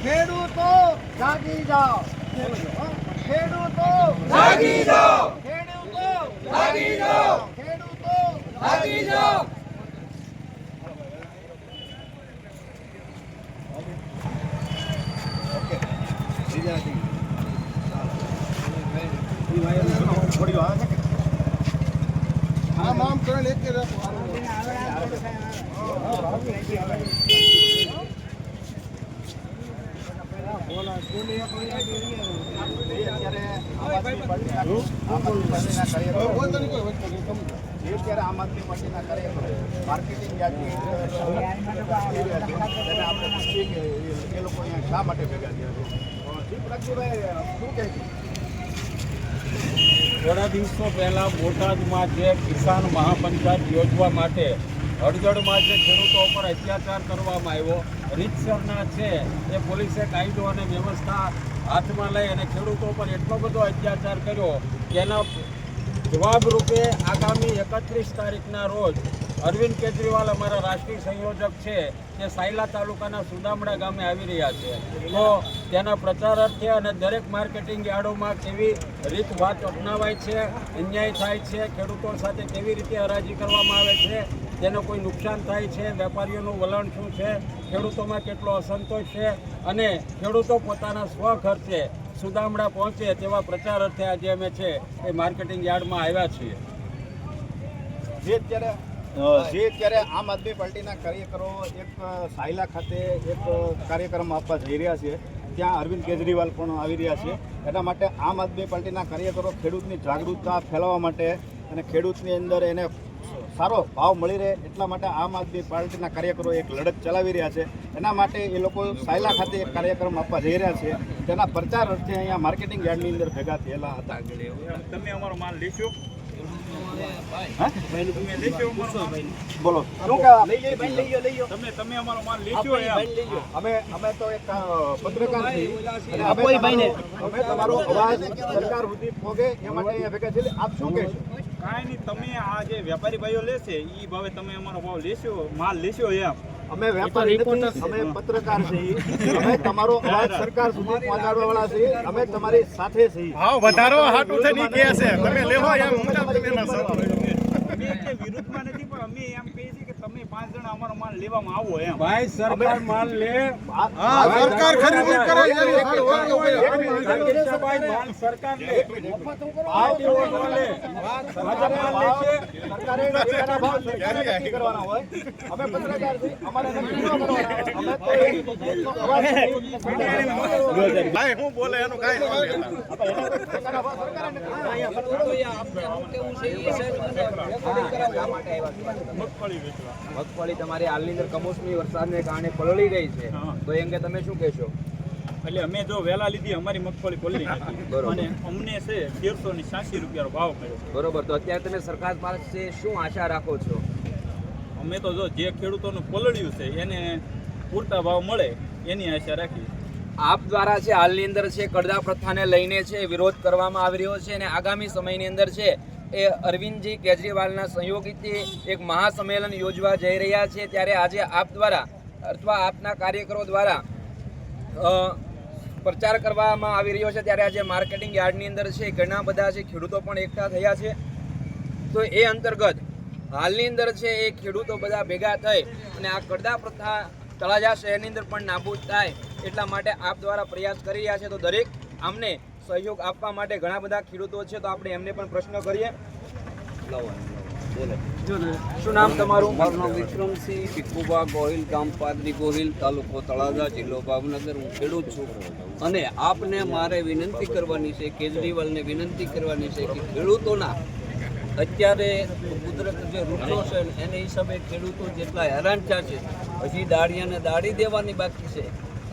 ખેડૂતો જાગી જાઓ, ખેડૂતો જાગી જાઓ, ખેડૂતો જાગી જાઓ, ખેડૂતો જાગી જાઓ. આમ કરે એક અત્યારે આમ આદમી પાર્ટીના કાર્યકરો માર્કેટિંગ યાર્ડની આપણે પૂછીએ કે એ લોકો અહીંયા શા માટે ભેગા થયા છે. પ્રગતિભાઈ શું કહે છે? થોડા દિવસો પહેલાં બોટાદમાં જે કિસાન મહાપંચાયત યોજવા માટે હળદળમાં જે ખેડૂતો પર અત્યાચાર કરવામાં આવ્યો, રીતસરના છે એ પોલીસે કાયદો અને વ્યવસ્થા હાથમાં લઈ અને ખેડૂતો પર એટલો બધો અત્યાચાર કર્યો કે એના જવાબરૂપે આગામી 31 તારીખના રોજ અરવિંદ કેજરીવાલ અમારા રાષ્ટ્રીય સંયોજક છે તે સાયલા તાલુકાના સુદામડા ગામે આવી રહ્યા છે. તો તેના પ્રચાર અર્થે અને દરેક માર્કેટિંગ યાર્ડોમાં કેવી રીતભાત અપનાવાય છે, અન્યાય થાય છે, ખેડૂતો સાથે કેવી રીતે હરાજી કરવામાં આવે છે, તેનો કોઈ નુકસાન થાય છે, વેપારીઓનું વલણ શું છે, ખેડૂતોમાં કેટલો અસંતોષ છે અને ખેડૂતો પોતાના સ્વખર્ચે સુદામડા પહોંચે તેવા પ્રચાર અર્થે આજે અમે છે એ માર્કેટિંગ યાર્ડમાં આવ્યા છીએ. જે અત્યારે આમ આદમી પાર્ટીના કાર્યકરો એક સાયલા ખાતે એક કાર્યક્રમ આપવા જઈ રહ્યા છે, ત્યાં અરવિંદ કેજરીવાલ પણ આવી રહ્યા છે. એના માટે આમ આદમી પાર્ટીના કાર્યકરો ખેડૂતની જાગૃતતા ફેલાવવા માટે અને ખેડૂતની અંદર એને સારો ભાવ મળી રહે એટલા માટે આમ આદમી પાર્ટીના કાર્યકરો એક લડત ચલાવી રહ્યા છે. એના માટે એ લોકો સાયલા ખાતે એક કાર્યક્રમ આપવા જઈ રહ્યા છે. તેના પ્રચાર અર્થે અહીંયા માર્કેટિંગ યાર્ડની અંદર ભેગા થયેલા હતા. તમે અમારો માલ લેશો? બોલો શું કહેવા? તમે અમારો માલ લેશો? અમે તો એક પત્રકાર છીએ અને અમે તમારો અવાજ સરકાર સુધી પહોંચે એ માટે અહીંયા ભેગા છીએ. આપ શું કહેશો? કાંઈ નહીં, તમે આ જે વેપારી ભાઈઓ લેશે એ ભાવે તમે અમારો ભાવ લેશો, માલ લેશો એમ. અમે વેપારી નથી, અમે પત્રકાર છીએ. અમે તમારો અવાજ સરકાર સુધી પહોંચાડવા વાળા છીએ. અમે તમારી સાથે છીએ. હા, વધારો હાટું થઈને કહે છે તમે લેવો એમ અમે કે વિરુદ્ધમાં નથી, પણ અમે એમ કહીએ છીએ કે તમે 5 જણા અમારો માલ લેવામાં આવો એમ. ભાઈ સરકાર માલ લે, સરકાર ખરીદી કરે માલ સરકાર લે, પાર્ટીઓ ન લે. ભાજપ માલ લેશે, સરકારે ટેકાના ભાવ સરકારે નક્કી કરવાના હોય. અમે પત્રકાર છીએ, અમારે નક્કી ન કરવાના. અમે તો અવાજ ભાઈ હું બોલે એનું કાંઈ ન લેતા. ટેકાના ભાવ સરકારે નક્કી મગફળી તમારી હાલની અંદર કમોસમી વરસાદને કારણે પલળી ગઈ છે, તો એ અંગે તમે શું કહેશો? એટલે અમે જો વહેલા લીધી અમારી મગફળી પલળી નથી અને અમને છે 1386 રૂપિયાનો ભાવ મળ્યો. બરોબર, તો અત્યારે તમે સરકાર પાસે શું આશા રાખો છો? અમે તો જો જે ખેડૂતોનું પલળ્યું છે એને પૂરતા ભાવ મળે એની આશા રાખી. આપ દ્વારા છે હાલની અંદર છે કડદા પ્રથાને લઈને છે વિરોધ કરવામાં આવી રહ્યો છે અને આગામી સમયની અંદર છે એ અરવિંદજી કેજરીવાલના સહયોગીથી એક મહાસંમેલન યોજવા જઈ રહ્યા છે. ત્યારે આજે આપ દ્વારા અથવા આપના કાર્યકરો દ્વારા પ્રચાર કરવામાં આવી રહ્યો છે. ત્યારે આજે માર્કેટિંગ યાર્ડની અંદર છે ઘણા બધા છે ખેડૂતો પણ એકઠા થયા છે. તો એ અંતર્ગત હાલની અંદર છે એ ખેડૂતો બધા ભેગા થઈ અને આ કડદા પ્રથા તળાજા શહેરની અંદર પણ નાબૂદ થાય એટલા માટે આપ દ્વારા પ્રયાસ કરી રહ્યા છે. તો દરેક આમને સહયોગ આપવા માટે ઘણા બધા ખેડૂતો છે, તો આપણે એમને પણ પ્રશ્ન કરીએ. શું નામ તમારું? મારું નામ વિક્રમસિંહ ભીખુભા ગોહિલ, ગામ પાદરી ગોહિલ, તાલુકો તળાજા, જિલ્લો ભાવનગર. હું ખેડૂત છું અને આપને મારે વિનંતી કરવાની છે, કેજરીવાલને વિનંતી કરવાની છે કે ખેડૂતોના અત્યારે કુદરત જે ઋતુ છે એને હિસાબે ખેડૂતો જેટલા હેરાન થયા છે, હજી દાળિયાને દાળી દેવાની બાકી છે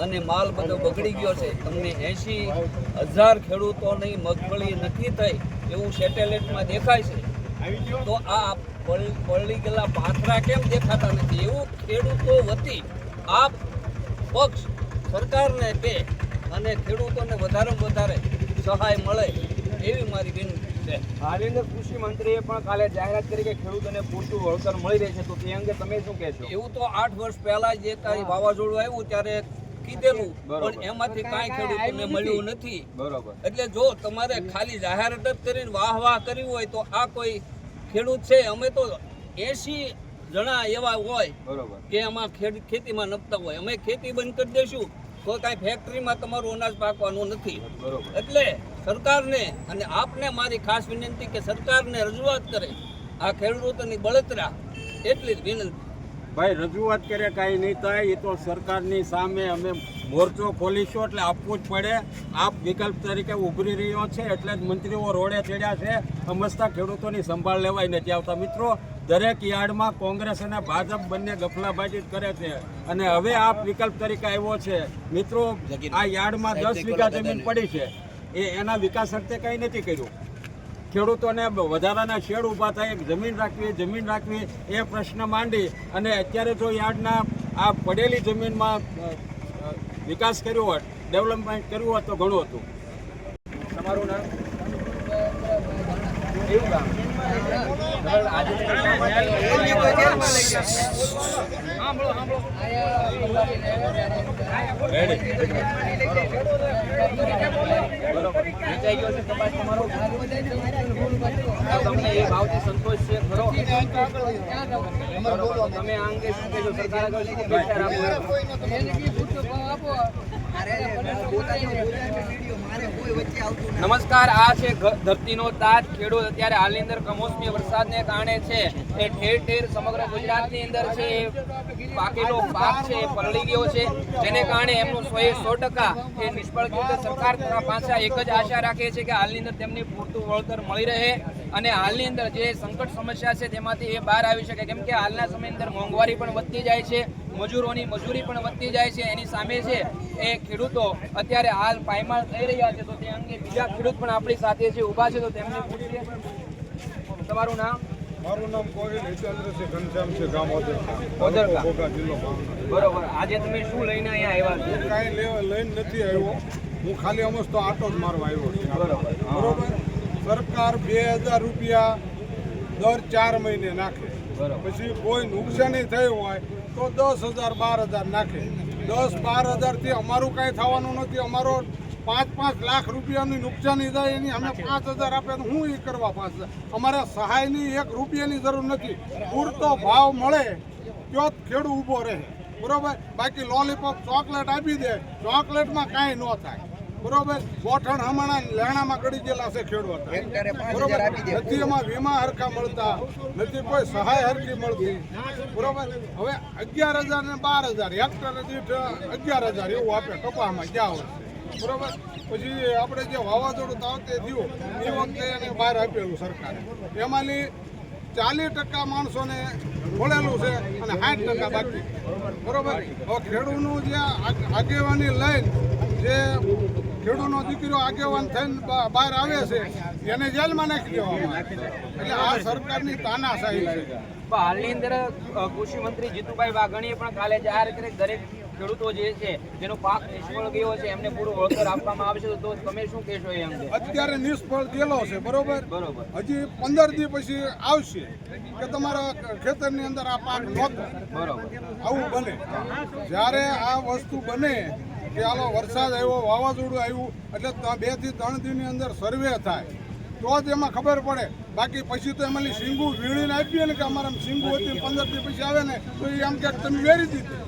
અને માલ બધો બગડી ગયો છે. તમને 80,000 ખેડૂતોની મગફળી નથી થઈ એવું સેટેલાઇટમાં દેખાય છે. તો આ પલળી ગયેલા પાથરા કેમ દેખાતા નથી? એવું ખેડૂતો વતી આપ પક્ષ સરકારને કહે અને ખેડૂતોને વધારેમાં વધારે સહાય મળે એવી મારી વિનંતી છે. છે. હાલની અંદર કૃષિ મંત્રીએ પણ કાલે જાહેરાત કરી કે ખેડૂતોને પૂરતું વળતર મળી રહેશે, તો તે અંગે તમે શું કહેશો? એવું તો 8 વર્ષ પહેલા જે કાંઈ વાવાઝોડું આવ્યું ત્યારે કીધેલું, બરોબર. પણ એમાંથી કાંઈ ખેડૂતોને મળ્યું નથી. બરોબર. એટલે જો તમારે ખાલી જાહેરાત જ કરીને વાહ કરવી હોય તો આ કોઈ ખેડૂત છે, અમે તો 80 જણા એવા હોય બરોબર. કે આમાં ખેતીમાં નપતા હોય, અમે ખેતી બંધ કરી દઈશું તો કાંઈ ફેક્ટરીમાં તમારું અનાજ પાકવાનું નથી. બરોબર. એટલે સરકારને અને આપને મારી ખાસ વિનંતી કે સરકારને રજૂઆત કરે આ ખેડૂતોની બળતરા, એટલી જ વિનંતી. ભાઈ રજૂઆત કરે કાંઈ નહીં થાય, એ તો સરકારની સામે અમે મોરચો ખોલીશું એટલે આપવું જ પડે. આપ વિકલ્પ તરીકે ઉભરી રહ્યો છે એટલે જ મંત્રીઓ રોડે ચડ્યા છે. સમજતા ખેડૂતોની સંભાળ લેવાય નથી આવતા. મિત્રો, દરેક યાર્ડમાં કોંગ્રેસ અને ભાજપ બંને ગફલાબાજી જ કરે છે અને હવે આપ વિકલ્પ તરીકે આવ્યો છે. મિત્રો, આ યાર્ડમાં 10 વીઘા જમીન પડી છે, એના વિકાસ અર્થે કંઈ નથી કર્યું. ખેડૂતોને વધારાના શેડ ઊભા થાય, જમીન રાખવી એ પ્રશ્ન માંડી અને અત્યારે જો યાર્ડના આ પડેલી જમીનમાં વિકાસ કર્યો હોત, ડેવલપમેન્ટ કર્યું હોત તો ઘણું હતું. તમારું નામ? એવું કામ? આજે વેચાઈ ગયો છે કપાસ તમારો? તમને એ ભાવથી સંતોષ છે ખરો? તમે આ અંગે શું કહેશો? સરકાર આગળ શું અપેક્ષા રાખો? નમસ્કાર, આ છે ધરતીનો તાજ ખેડૂત. અત્યારે હાલની અંદર કમોસમી વરસાદને કારણે છે એ ઠેર ઠેર સમગ્ર ગુજરાતની અંદર છે એ પાકેલો પાક છે એ પલળી ગયો છે, જેને કારણે એમનું 100% એ નિષ્ફળ ગયું છે. સરકાર પાસે એક જ આશા રાખે છે કે હાલની અંદર તેમને પૂરતું વળતર મળી રહે અને હાલની અંદર જે સંકટ સમસ્યા છે તેમાંથી એ બહાર આવી શકે, કેમ કે હાલના સમયની અંદર મોંઘવારી પણ વધતી જાય છે, મજૂરોની મજૂરી પણ વધતી જાય છે. એની સામે છે એ ખેડૂતો અત્યારે હાલ પાયમાલ થઈ રહ્યા છે. તો તે અંગે બીજા ખેડૂત પણ આપણી સાથે છે, ઊભા છે, તો તેમને પૂછીએ. તમારું નામ? મારું નામ ગોહિલ હિતેન્દ્રસિંહ ઘનશ્યામસિંહ, ગામ ઓદરકા. ઓદરકા, જિલ્લો ભાવનગર. બરોબર. આજે તમે શું લઈને અહીંયા આવ્યા છો? કાંઈ લઈને નથી આવ્યો, હું ખાલી અમસ્તો તો આટો જ મારવા આવ્યો છું. બરોબર. બરોબર. સરકાર 2000 રૂપિયા દર 4 મહિને નાખે, બરોબર. પછી કોઈ નુકસાની થઈ હોય તો 10,000 12,000 નાખે. 10-12,000 થી અમારું કાંઈ થવાનું નથી. અમારો 5-5 લાખ રૂપિયાની નુકસાની થાય, એની અમે 5,000 આપે તો હું એ કરવા 5,000? અમારે સહાયની 1 રૂપિયાની જરૂર નથી. પૂરતો ભાવ મળે તો જ ખેડૂત ઊભો રહે. બરોબર. બાકી લોલીપોપ ચોકલેટ આપી દે, ચોકલેટમાં કાંઈ ન થાય. બરોબર. ગોઠણ હમણાં લેણામાં ગળી ગયેલા છે ખેડૂત. બરોબર. નથી એમાં વીમા હરખા મળતા, નથી કોઈ સહાય હરખી મળતી. બરોબર. હવે 11,000 ને 12,000 હેક્ટર દીઠ 11,000 એવું આપે કપાસમાં ક્યાં હોય. બરોબર. પછી આપણે જે વાવાઝોડું તાવતે થયું એ વખતે એને બહાર આપેલું સરકારે, એમાંની 40% માણસોને મળેલું છે અને 60% બાકી. બરોબર. હવે ખેડૂતનું જે આગેવાની લઈને જે ખેડૂતનો દીકરો આગેવાન થઈને બહાર આવે છે એને જેલમાં નાખી દેવામાં આવે. એટલે આ સરકારની તાનાશાહી છે. પણ હાલની અંદર કૃષિ મંત્રી જીતુભાઈ વાઘાણીએ પણ કાલે જાહેર કરી દરેક ખેડૂતો જે છે જેનો પાક નિષ્ફળ ગયો છે એમને પૂરું વળતર આપવામાં આવશે, તો તમે શું કહેશો એ અંગે? અત્યારે નિષ્ફળ ગયેલો છે. બરોબર. બરોબર. હજી 15 દી પછી આવશે કે તમારા ખેતરની અંદર આ પાક નહોતો. બરોબર. આવું બને. જ્યારે આ વસ્તુ બને કે હાલો વરસાદ આવ્યો, વાવાઝોડું આવ્યું, એટલે 2 થી 3 દિનની અંદર સર્વે થાય તો જ એમાં ખબર પડે. બાકી પછી તો એમાં સિંગુ વીણીને આપીએ ને કે અમારા સિંગુ હતી 15 દી પછી આવે ને તો એ આમ ક્યાંક તમે વેરી દીધી.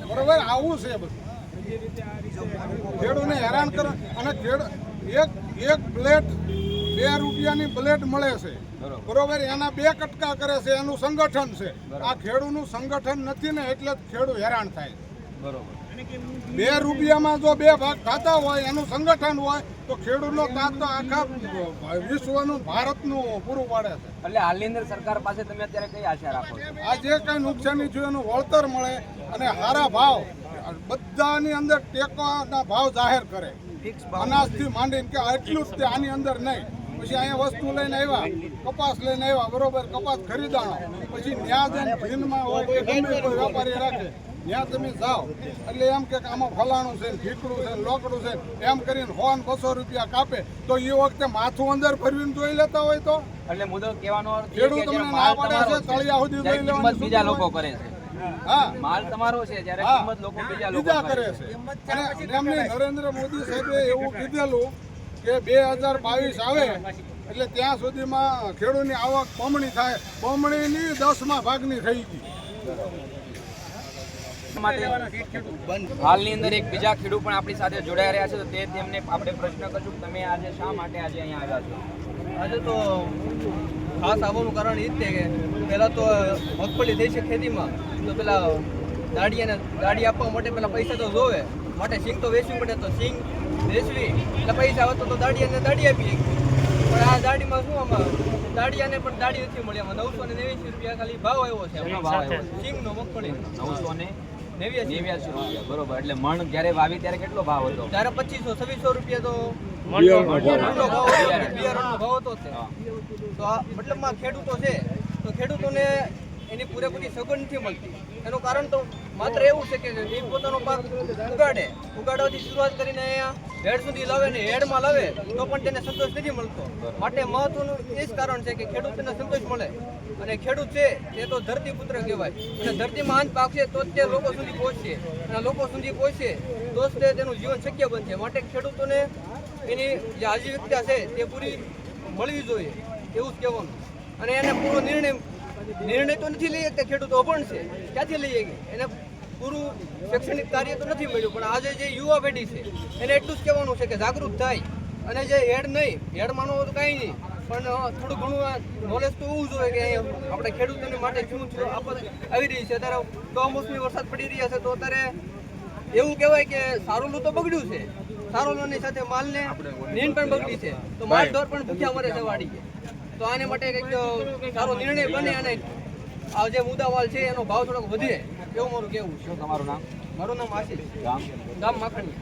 બરોબર. આવું છે બધું. ખેડૂતને હેરાન કરે અને એક પ્લેટ 2 રૂપિયાની પ્લેટ મળે છે. બરોબર. એના 2 કટકા કરે છે, એનું સંગઠન છે. આ ખેડૂતનું સંગઠન નથી ને એટલે ખેડૂત હેરાન થાય. બરોબર. 2 રૂપિયામાં જો 2 ભાગ ખાતા હોય, એનું સંગઠન હોય તો ખેડૂતનો તાત તો આખા વિશ્વનું ભારતનું પૂરું પાડે છે. એટલે હાલની અંદર સરકાર પાસે તમે અત્યારે કઈ આશા રાખો છો? આ જે કઈ નુકસાની થયું એનું વળતર મળે અને સારા ભાવ બધાની અંદર ટેકાના ભાવ જાહેર કરે, અનાજથી માંડીને કે એટલું જ તે, આની અંદર નહીં. પછી અહીંયા વસ્તુ લઈને આવ્યા, કપાસ લઈને આવ્યા. બરોબર. કપાસ ખરીદાણો પછી ન્યા જઈને ભીનમાં હોય કે ગમે કોઈ વેપારી રાખે ત્યાં તમે જાઓ એટલે એમ કે આમાં ફલાણું છે ને ઠીકડું છે ને લોકડું છે ને એમ કરીને 100 ને 200 રૂપિયા કાપે તો એ વખતે માથું અંદર ફરવીને જોઈ લેતા હોય તો એટલે મુદ્દો કહેવાનો અર્થ એ ખેડૂત કે તમને જ્યારે ના માલ પાડે તમારો છે તળિયા સુધી ત્યારે જોઈ કિંમત લેવાની બીજા શું લોકો હોય? કરે છે. હા માલ તમારો છે જ્યારે હા. કિંમત લોકો બીજા લોકો બીજા કરે કરે છે. છે અને એમને નરેન્દ્ર મોદી સાહેબે એવું કીધેલું કે 2022 આવે એટલે ત્યાં સુધીમાં ખેડૂતની આવક બમણી થાય, બમણીની 10માં ભાગની થઈ ગઈ. માટે હાલની અંદર એક બીજા ખેડૂત પણ આપણી સાથે જોડાઈ રહ્યા છે તો તે તેમને આપણે પ્રશ્ન કરશું કે તમે આજે શા માટે આજે અહીંયા આવ્યા છો? આજે તો ખાસ આવવાનું કારણ એ જ છે કે પહેલાં તો મગફળી થઈ છે ખેતીમાં તો પેલા દાડી આપવા માટે પેલા પૈસા તો જોવે માટે સિંગ તો વેચવી પડે તો સિંગ વેચવી એટલે પૈસા આવે તો દાડિયાને દાડી આપીએ પણ આ દાડીમાં શું આમાં દાડિયાને પણ દાડી નથી મળી આમાં 989 રૂપિયા ખાલી ભાવ આવ્યો છે શેનો ભાવ આવ્યો છે? સિંગનો મગફળીનો 989 રૂપિયા. બરોબર. એટલે મણ જ્યારે વાવી ત્યારે કેટલો ભાવ હતો? ત્યારે 2500-2600 રૂપિયા તો બિયારણનો ભાવ. બિયારણનો ભાવ હતો જ તે. તો આ મતલબમાં ખેડૂતો છે તો ખેડૂતોને એની પૂરેપૂરી સગવડ નથી મળતી. એનું કારણ તો માત્ર એવું છે કે એ પોતાનો પાક ઉગાડવાથી શરૂઆત કરીને અહીંયા હેડ સુધી લાવે ને હેડમાં લાવે તો પણ તેને સંતોષ નથી મળતો. માટે મહત્વનું એ જ કારણ છે કે ખેડૂતને સંતોષ મળે અને ખેડૂત છે તે તો ધરતીપુત્ર કહેવાય અને ધરતીમાં અંત પાકશે તો જ તે લોકો સુધી પહોંચશે અને લોકો સુધી પહોંચશે તો જ તે તેનું જીવન શક્ય બનશે. માટે ખેડૂતોને એની જે આજીવિકતા છે તે પૂરી મળવી જોઈએ એવું જ કહેવાનું. અને એને પૂરો નિર્ણય તો નથી લઈ શકતા. ખેડૂતો અભણ છે ક્યાંથી લઈ શકે? એને પૂરું શૈક્ષણિક કાર્ય તો નથી મળ્યું પણ આજે જે યુવા પેઢી છે એને એટલું જ કહેવાનું છે કે જાગૃત થાય અને જે હેડ નહીં હેડ માનો તો કાંઈ નહીં પણ થોડું ઘણું નોલેજ તો હોવું જોઈએ કે આપણે ખેડૂતોને માટે શું આવી રહી છે. અત્યારે કમોસમી વરસાદ પડી રહ્યા છે તો અત્યારે એવું કહેવાય કે સારોલું તો બગડ્યું છે, સારોલુની સાથે માલને નીંદ પણ બગડી છે તો માલ ઢોર પણ ભૂખ્યા મરે છે વાડી. તો આને માટે કંઈક સારો નિર્ણય બને અને આ જે મુદ્દાવાલ છે એનો ભાવ થોડોક વધે એવું મારું કહેવું છે. શું તમારું નામ? મારું નામ આશીષ, ગામ? ગામ માખણી.